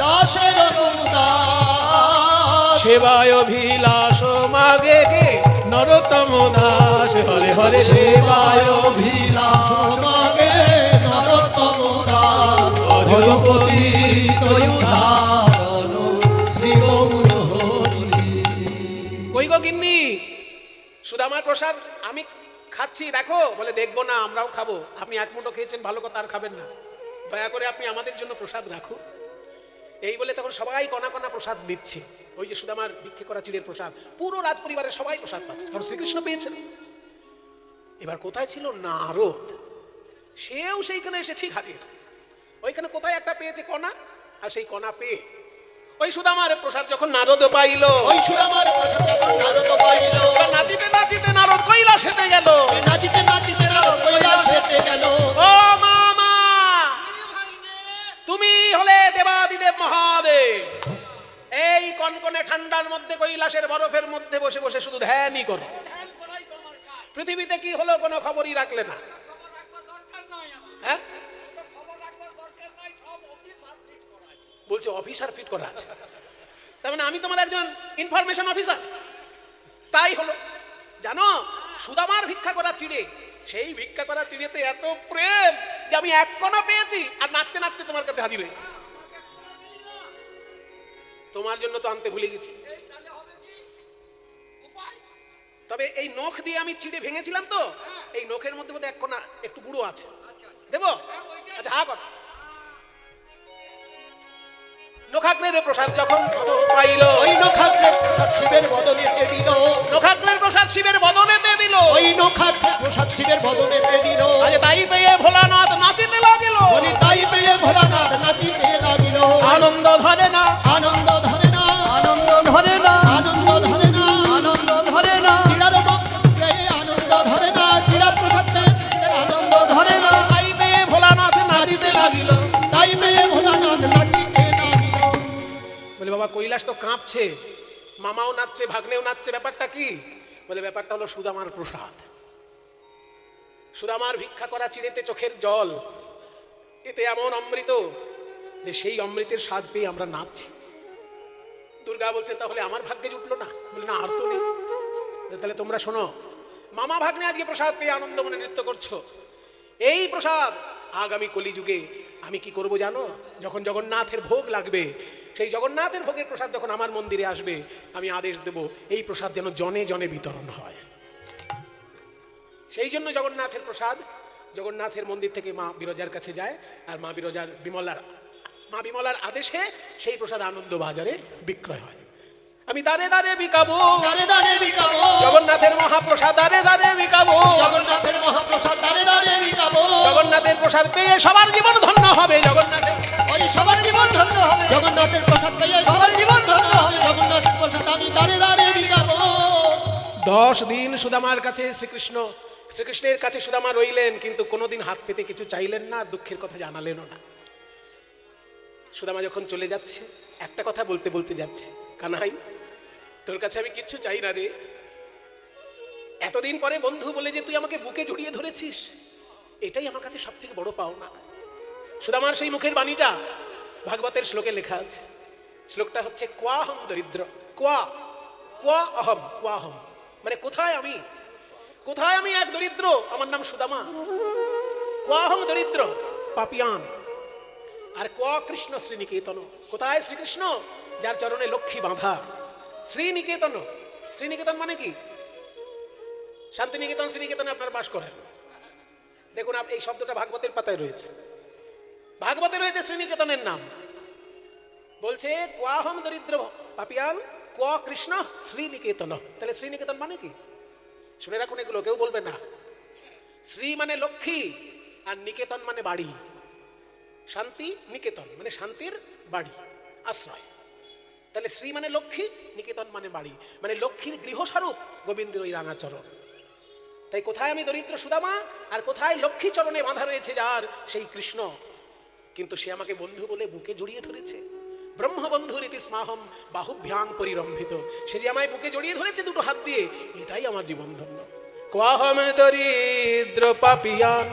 দাসের অনুদাস, সেবায় অভিলাষ মাগে গে নরোত্তম দাস। হরে হরে সেবায় অভিলাষ মাগে নরোত্তম দাস, ভগবতী তয়ুদারণ শ্রী গৌর হরি। কই গো গিন্নি, সুদামার প্রসাদ আমি খাচ্ছি দেখো। বলে দেখবো না, আমরাও খাবো। আপনি এক মুঠো খেয়েছেন, ভালো কথা আর খাবেন না, দয়া করে আপনি আমাদের জন্য প্রসাদ রাখুন। এই বলে তখন সবাই কণা কণা প্রসাদ দিচ্ছে। ওই যে সুদামার ভিক্ষে করা চিড়ের প্রসাদ, পুরো রাজ পরিবারের সবাই প্রসাদ পাচ্ছে, কারণ শ্রীকৃষ্ণ পেয়েছেন। এবার কোথায় ছিল নারদ? সেও সেইখানে এসে ঠিক হাজির। ওইখানে কোথায় একটা পেয়েছে কণা, আর সেই কণা পেয়ে ওই সুদামার প্রসাদ যখন নারদ পাইল, ওই সুদামার প্রসাদ যখন নারদ পাইল, নাচিতে নাচিতে নারদ কৈলাসেতে গেল। নাচিতে নাচিতে নারদ কৈলাসেতে গেল। ও মামা, তুমি হলে দেবাদিদেব মহাদেব। এই কনকনে ঠান্ডার মধ্যে কৈলাসের বরফের মধ্যে বসে বসে শুধু ধ্যানই করো। পৃথিবীতে কি হলো কোনো খবরই রাখলে না। হ্যাঁ, বলছে অফিসার ফিট করা আছে, তার মানে আমি তোমার একজন ইনফরমেশন অফিসার। তাই হলো, জানো সুদামার ভিক্ষা করা চিড়ে, সেই ভিক্ষা করা চিড়েতে এত প্রেম যে আমি এক কণা পেয়েছি, আর নাচতে নাচতে তোমার কাছে হাজির হয়েছি। তোমার জন্য তো আনতে ভুলে গেছি। তবে এই নখ দিয়ে আমি চিড়ে ভেঙেছিলাম তো, এই নখের মধ্যে মধ্যে এক কণা একটু গুঁড়ো আছে, দেবো? আচ্ছা হা কর। নখাগ্নের প্রসাদ যখন পাইল, ওই নখাগ্নের প্রসাদ শিবের বদনেতে দিল, নখাগ্নের প্রসাদ শিবের বদনেতে দিল। ওই নখাগ্নের প্রসাদ শিবের বদনেতে দিল। আজ তাই পেয়ে ভোলানাথ নাচিতে লাগিল, বলি তাই পেয়ে ভোলানাথ নাচিতে লাগিল। আনন্দ ধরে না, আনন্দ ধরে না, আনন্দ ধরে না, আনন্দ ধরে না, আনন্দ ধরে না, চিরার বক্রে আনন্দ ধরে না, চিরা প্রসাদ আনন্দ ধরে না। তাই পেয়ে ভোলানাথ নাচিতে লাগিল। তাই পেয়ে ভোলানাথ নাচিতে লাগিল। বলে বাবা কৈলাস তো কাঁপছে, মামাও নাচছে, ভাগ্নেও নাচছে, ব্যাপারটা কি? বলে ব্যাপারটা হলো সুদামার প্রসাদ। সুদামার ভিক্ষা করা চিড়েতে চোখের জল, এতে এমন অমৃত যে সেই অমৃতের স্বাদ পেয়ে আমরা নাচছি। দুর্গা বলছে তাহলে আমার ভাগ্যে জুটলো না? বলে না, আর তো নেই। তাহলে তোমরা শোনো, মামা ভাগ্নে আজকে প্রসাদ পেয়ে আনন্দ মনে নৃত্য করছো। এই প্রসাদ আগামী কলিযুগে আমি কি করব জানো? যখন জগন্নাথের ভোগ লাগবে, সেই জগন্নাথের ভোগের প্রসাদ যখন আমার মন্দিরে আসবে, আমি আদেশ দেব এই প্রসাদ যেন জনে জনে বিতরণ হয়। সেই জন্য জগন্নাথের প্রসাদ জগন্নাথের মন্দির থেকে মা বিরজার কাছে যায়, আর মা বিমলার আদেশে সেই প্রসাদ আনন্দ বাজারে বিক্রয় হয়। আমি দাঁড়ে দাঁড়ে বিকাবো, দাঁড়ে দাঁড়ে বিকাবো, জগন্নাথের মহাপ্রসাদ দাঁড়ে দাঁড়ে বিকাবো, জগন্নাথের মহাপ্রসাদ দাঁড়ে দাঁড়ে বিকাবো। জগন্নাথের প্রসাদ পেয়ে সবার জীবন ধন্য হবে। জগন্নাথের ওই সবার জীবন ধন্য হবে, জগন্নাথের প্রসাদ পেয়ে সবার জীবন ধন্য হবে। জগন্নাথের প্রসাদ আমি দাঁড়ে দাঁড়ে বিকাবো। 10 দিন সুদামার কাছে শ্রীকৃষ্ণের কাছে সুদামা রইলেন, কিন্তু কোনোদিন হাত পেতে কিছু চাইলেন না, দুঃখের কথা জানালেনও না। সুদামা যখন চলে যাচ্ছে, একটা কথা বলতে বলতে যাচ্ছে, কানাই তোর কাছে আমি কিচ্ছু চাই না রে। এতদিন পরে বন্ধু বলে যে তুই আমাকে বুকে জড়িয়ে ধরেছিস, এটাই আমার কাছে সব থেকে বড় পাওনা। সুদামার সেই মুখের বাণীটা ভাগবতের শ্লোকে লেখা আছে। শ্লোকটা হচ্ছে কোয়াহম দরিদ্র, কোয়াহম মানে কোথায় আমি এক দরিদ্র, আমার নাম সুদামা। কোয়াহম দরিদ্র পাপিয়ান, আর ক কৃষ্ণ শ্রীনিকেতন, কোথায় শ্রীকৃষ্ণ? যার চরণে লক্ষ্মী বাঁধা। শ্রীনিকেতন, শ্রীনিকেতন মানে কি? শান্তিনিকেতন, শ্রীনিকেতনে আপনারা বাস করেন। দেখুন এই শব্দটা ভাগবতের পাতায় রয়েছে, ভাগবতে রয়েছে শ্রীনিকেতনের নাম। বলছে কোয়াহম দরিদ্র পাপিয়াল ক কৃষ্ণ শ্রীনিকেতন। তাহলে শ্রীনিকেতন মানে কি? শুনে রাখুন, এগুলো কেউ বলবে না। শ্রী মানে লক্ষ্মী, আর নিকেতন মানে বাড়ি। শান্তি নিকেতন মানে শান্তির বাড়ি, আশ্রয়। তাহলে শ্রী মানে লক্ষ্মী, নিকেতন মানে বাড়ি, মানে লক্ষ্মীর গৃহস্বরূপ গোবিন্দের ওই রাঙাচরণ। তাই কোথায় আমি দরিদ্র সুদামা, আর কোথায় লক্ষ্মী চরণে বাঁধা রয়েছে যার, সেই কৃষ্ণ। কিন্তু সে আমাকে বন্ধু বলে বুকে জড়িয়ে ধরেছে। ব্রহ্মবন্ধু রীতি স্মাহম বাহুভ্যাং পরিরম্ভিত। সে যে আমায় বুকে জড়িয়ে ধরেছে দুটো হাত দিয়ে, এটাই আমার জীবন ধন্য। কোয়াহম দরিদ্র পাপিয়ান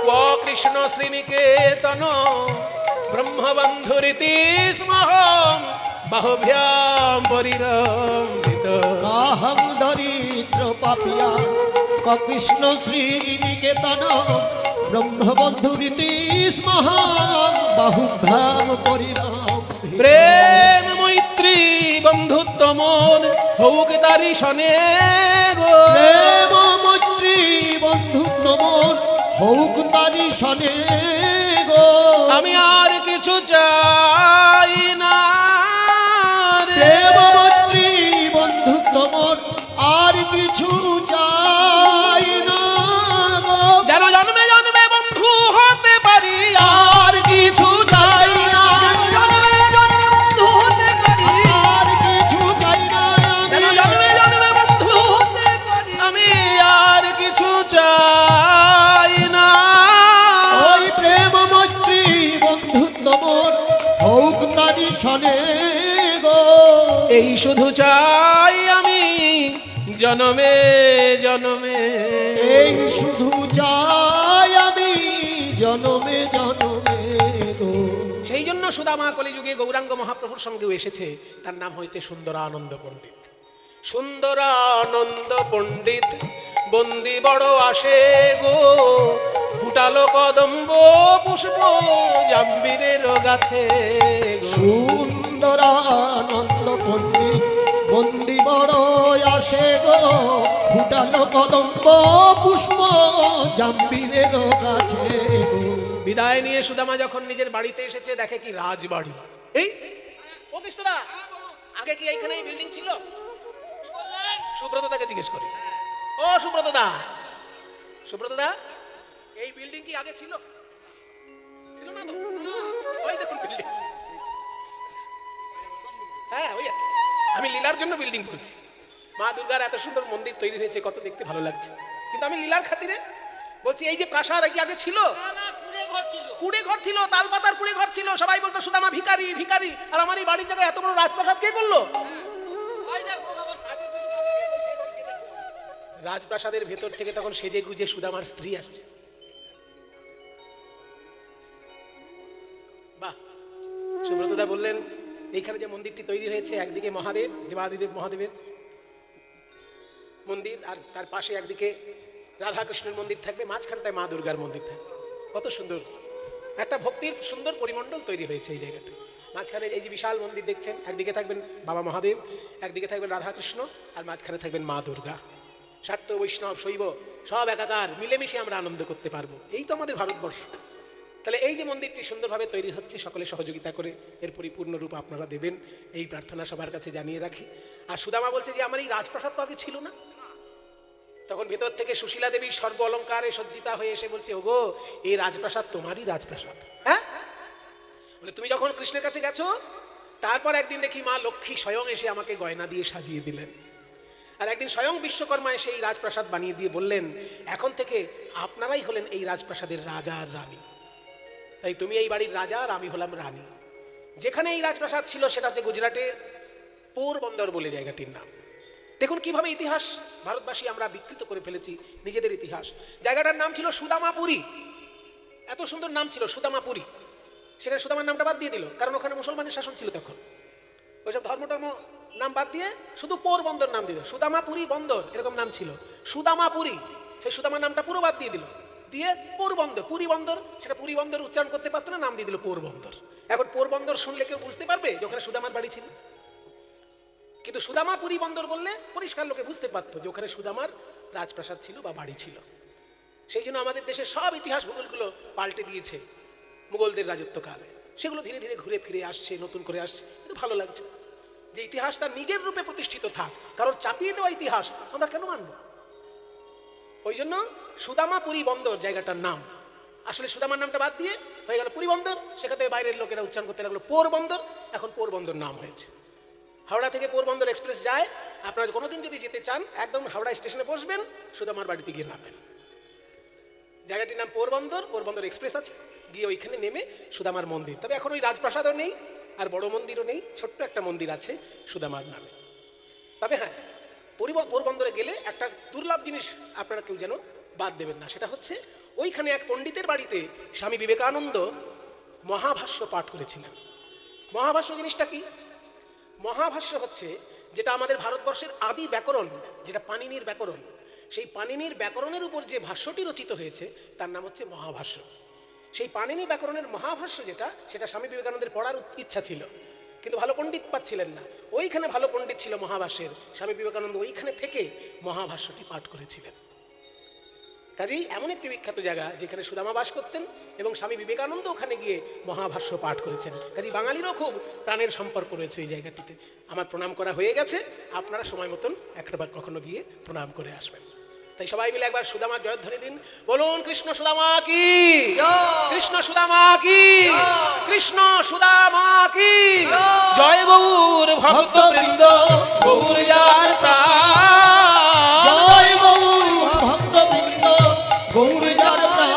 ক কৃষ্ণ শ্রীনিকেতন, ব্রহ্মবন্ধু রীতি স্মাহম বাহুভ্যাং পরিরম্ভিত। কাহং দরিদ্র পাপিয়া ক কৃষ্ণ শ্রীনিকেতন, ব্রহ্মবন্ধু রীতি স্মহাং বাহুভ্যাং পরিরম্ভিত। প্রেম মৈত্রী বন্ধুত্ব মন হৌক তারি শনে গো। প্রেম মৈত্রী বন্ধুত্ব মন হৌক তারি শনে গো। আমি আর কিছু চাই না রে। প্রেম মৈত্রী বন্ধুত্ব মন আর কিছু চাই না গো। যেন জন্মে জন্মে বন্ধু হতে পারি, আর কিছু চাই না। জন্মে জন্মে বন্ধু হতে পারি, আর কিছু চাই না। যেন জন্মে জন্মে বন্ধু হতে পারি। আমি আর কিছু চাই না। ওই প্রেম মৈত্রী বন্ধুত্ব মন হৌক তারি শনে গো। এই শুধু চাই আমি জনমে জনমে। এই শুধু চাই আমি জনমে জনমে গো। সেই জন্য সুদামা কলিযুগে গৌরাঙ্গ মহাপ্রভুর সঙ্গেও এসেছে। তার নাম হয়েছে সুন্দরানন্দ পণ্ডিত। সুন্দরানন্দ পণ্ডিত বন্দি বড় আসে গো, ফুটালো কদম্ব পুষ্প জাম্বিরের গাছে গো। সুন্দরানন্দ পণ্ডিত বন্দি বড় আসে গো, ফুটালো কদম্ব পুষ্প জাম্বিরের কাছে গো। বিদায় নিয়ে সুদামা যখন নিজের বাড়িতে এসেছে, দেখে কি রাজবাড়ি। এই ও কৃষ্ণদা, আগে কি এইখানে এই বিল্ডিং ছিল? সুব্রতদাকে জিজ্ঞেস করি। ও সুব্রতদা, সুব্রতদা, এই বিল্ডিং কি আগে ছিল? ছিল না তো? ওই দেখুন বিল্ডিং। হ্যাঁ ওই আমি লীলার জন্য বিল্ডিং বলছি। মা দুর্গার এত সুন্দর মন্দির তৈরি হয়েছে, কত দেখতে ভালো লাগছে। কিন্তু আমি লীলার খাতিরে বলছি, এই যে প্রাসাদ কি আগে ছিল? কুড়ে ঘর ছিল, তাল পাতার কুড়ে ঘর ছিল। সবাই বলতো সুদামা ভিখারি ভিখারি, আর আমার এই বাড়ির জায়গায় এত বড় রাজপ্রাসাদ কে করলো? রাজপ্রাসাদের ভেতর থেকে তখন সেজে গুজে সুদামার স্ত্রী আসছে। বাহ! সুব্রতদা বললেন, এইখানে যে মন্দিরটি তৈরি হয়েছে, একদিকে মহাদেব, দেবাদিদেব মহাদেবের মন্দির, আর তার পাশে একদিকে রাধাকৃষ্ণের মন্দির থাকবে, মাঝখানটায় মা দুর্গার মন্দির থাকবে। কত সুন্দর একটা ভক্তির সুন্দর পরিমণ্ডল তৈরি হয়েছে এই জায়গাটা। মাঝখানে এই যে বিশাল মন্দির দেখছেন, একদিকে থাকবেন বাবা মহাদেব, একদিকে থাকবেন রাধাকৃষ্ণ, আর মাঝখানে থাকবেন মা দুর্গা। শাক্ত বৈষ্ণব শৈব সব একাকার, মিলেমিশে আমরা আনন্দ করতে পারবো। এই তো আমাদের ভারতবর্ষ। তাহলে এই যে মন্দিরটি সুন্দরভাবে তৈরি হচ্ছে, সকলে সহযোগিতা করে এর পরিপূর্ণ রূপ আপনারা দেবেন, এই প্রার্থনা সবার কাছে জানিয়ে রাখি। আর সুদামা বলছে যে আমার এই রাজপ্রাসাদ তো আগে ছিল না। তখন ভেতর থেকে সুশীলা দেবী সর্ব অলঙ্কারে সজ্জিতা হয়ে এসে বলছে, ওগো এই রাজপ্রাসাদ তোমারই রাজপ্রাসাদ। হ্যাঁ, বলে তুমি যখন কৃষ্ণের কাছে গেছো, তারপর একদিন দেখি মা লক্ষ্মী স্বয়ং এসে আমাকে গয়না দিয়ে সাজিয়ে দিলেন। আর একদিন স্বয়ং বিশ্বকর্মা এসে এই রাজপ্রাসাদ বানিয়ে দিয়ে বললেন, এখন থেকে আপনারাই হলেন এই রাজপ্রাসাদের রাজা আর রানী। তাই তুমি এই বাড়ির রাজা আর আমি হলাম রানী। যেখানে এই রাজপ্রাসাদ ছিল সেটা হচ্ছে গুজরাটের পোরবন্দর বলে জায়গাটির নাম। দেখুন কিভাবে ইতিহাস ভারতবাসী আমরা বিকৃত করে ফেলেছি নিজেদের ইতিহাস। জায়গাটার নাম ছিল সুদামাপুরী। এত সুন্দর নাম ছিল সুদামাপুরী, সেখানে সুদামার নামটা বাদ দিয়ে দিল, কারণ ওখানে মুসলমানের শাসন ছিল তখন। ওইসব ধর্ম নাম বাদ দিয়ে শুধু পোরবন্দর নাম দিল। সুদামাপুরী বন্দর এরকম নাম ছিল, সুদামাপুরী। সেই সুদামার নামটা পুরো বাদ দিয়ে দিল, দিয়ে পোরবন্দর, পুরী বন্দর, সেটা পুরী বন্দর উচ্চারণ করতে পারতো না, নাম দিয়ে দিল পোরবন্দর। এখন পোরবন্দর শুনলে কেউ বুঝতে পারবে যে ওখানে সুদামার বাড়ি ছিল? কিন্তু সুদামা পুরী বন্দর বললে পরিষ্কার লোকে বুঝতে পারতো যে ওখানে সুদামার রাজপ্রাসাদ ছিল বা বাড়ি ছিল। সেই জন্য আমাদের দেশের সব ইতিহাস ভূগোলগুলো পাল্টে দিয়েছে মুঘলদের রাজত্বকালে। সেগুলো ধীরে ধীরে ঘুরে ফিরে আসছে, নতুন করে আসছে, কিন্তু ভালো লাগছে যে ইতিহাস তার নিজের রূপে প্রতিষ্ঠিত থাক। কারণ চাপিয়ে দেওয়া ইতিহাস আমরা কেন মানব? ওই জন্য সুদামা পুরী বন্দর জায়গাটার নাম। আসলে সুদামার নামটা বাদ দিয়ে হয়ে গেল পুরী বন্দর, সেখান থেকে বাইরের লোকেরা উচ্চারণ করতে লাগলো পোরবন্দর, এখন পোরবন্দর নাম হয়েছে। হাওড়া থেকে পোরবন্দর এক্সপ্রেস যায়, আপনারা কোনোদিন যদি যেতে চান একদম হাওড়া স্টেশনে বসবেন, সুদামার বাড়িতে গিয়ে নামবেন। জায়গাটির নাম পোরবন্দর, পোরবন্দর এক্সপ্রেস আছে, গিয়ে ওইখানে নেমে সুদামার মন্দির। তবে এখন ওই রাজপ্রাসাদও নেই আর বড় মন্দিরও নেই, ছোট্ট একটা মন্দির আছে সুদামার নামে। তবে হ্যাঁ, পোরবন্দরে গেলে একটা দুর্লভ জিনিস আপনারা কেউ যেন বাদ দেবেন না, সেটা হচ্ছে ওইখানে এক পণ্ডিতের বাড়িতে স্বামী বিবেকানন্দ মহাভাষ্য পাঠ করেছিলেন। মহাভাষ্য জিনিসটা কি? মহাভাষ্য হচ্ছে যেটা আমাদের ভারতবর্ষের আদি ব্যাকরণ, যেটা পাণিনির ব্যাকরণ, সেই পাণিনির ব্যাকরণের উপর যে ভাষ্যটি রচিত হয়েছে তার নাম হচ্ছে মহাভাষ্য। সেই পাণিনি ব্যাকরণের মহাভাষ্য যেটা, সেটা স্বামী বিবেকানন্দের পড়ার ইচ্ছা ছিল, কিন্তু ভালো পণ্ডিত পাচ্ছিলেন না। ওইখানে ভালো পণ্ডিত ছিল মহাভাষ্যের, স্বামী বিবেকানন্দ ওইখানে থেকে মহাভাষ্যটি পাঠ করেছিলেন। কাজেই এমন একটি বিখ্যাত জায়গা যেখানে সুদামা বাস করতেন এবং স্বামী বিবেকানন্দ ওখানে গিয়ে মহাভাষ্য পাঠ করেছেন। কাজেই বাঙালিরও খুব প্রাণের সম্পর্ক রয়েছে ওই জায়গাটিতে। আমার প্রণাম করা হয়ে গেছে, আপনারা সময় মতন একটাবার কখনো গিয়ে প্রণাম করে আসবেন। তাই সবাই মিলে একবার সুদামার জয়ধ্বনি দিন, বলুন কৃষ্ণ সুদামা কি, কৃষ্ণ সুদামা কি, কৃষ্ণ সুদামা কি, জয় গৌর ভক্তবৃন্দ, গৌর যার প্রাণ, জয় গৌর ভক্তবৃন্দ, গৌর যার প্রাণ।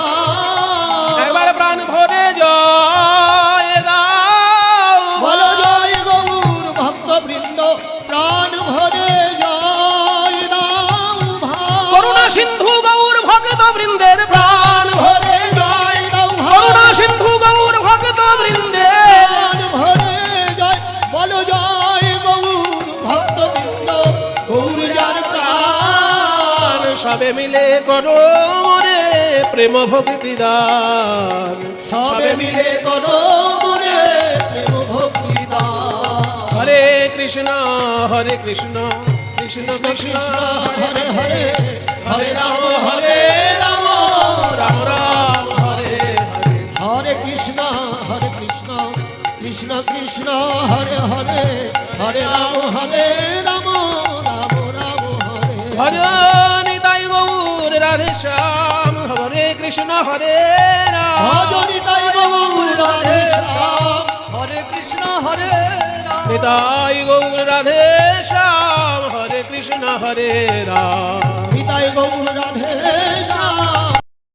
একবার প্রাণ ভরে জয় দাও, বলো জয় গৌর ভক্তবৃন্দ, প্রাণ ভরে জয় দাও ভাই। করুণা সিন্ধু গৌর ভক্তবৃন্দের প্রাণ ভরে জয় দাও, করুণা সিন্ধু গৌর ভক্তবৃন্দের প্রাণ ভরে জয়, বলো জয় গৌর ভক্তবৃন্দ, গৌর যার প্রাণ। সবে মিলে করো মোরে প্রেম ভক্তি দান, সবে মিলে করো মোরে প্রেম ভক্তি দান। হরে কৃষ্ণ হরে কৃষ্ণ, কৃষ্ণ কৃষ্ণ কৃষ্ণ কৃষ্ণ হরে হরে, হরে রাম হরে রাম, রাম রাম হরে হরে। হরে কৃষ্ণ হরে কৃষ্ণ, কৃষ্ণ কৃষ্ণ হরে হরে, হরে রাম রাম রাম হরে। ভজনি তাই গৌর রাধে শ্যাম, হরে কৃষ্ণ হরে রাম, ভজনি তাই গৌর রাধে শ্যাম, হরে কৃষ্ণ হরে রাম। নিতাই গৌর রাধে শ্যাম, হরে কৃষ্ণ হরে রাম। নিতাই গৌর রাধে শ্যাম,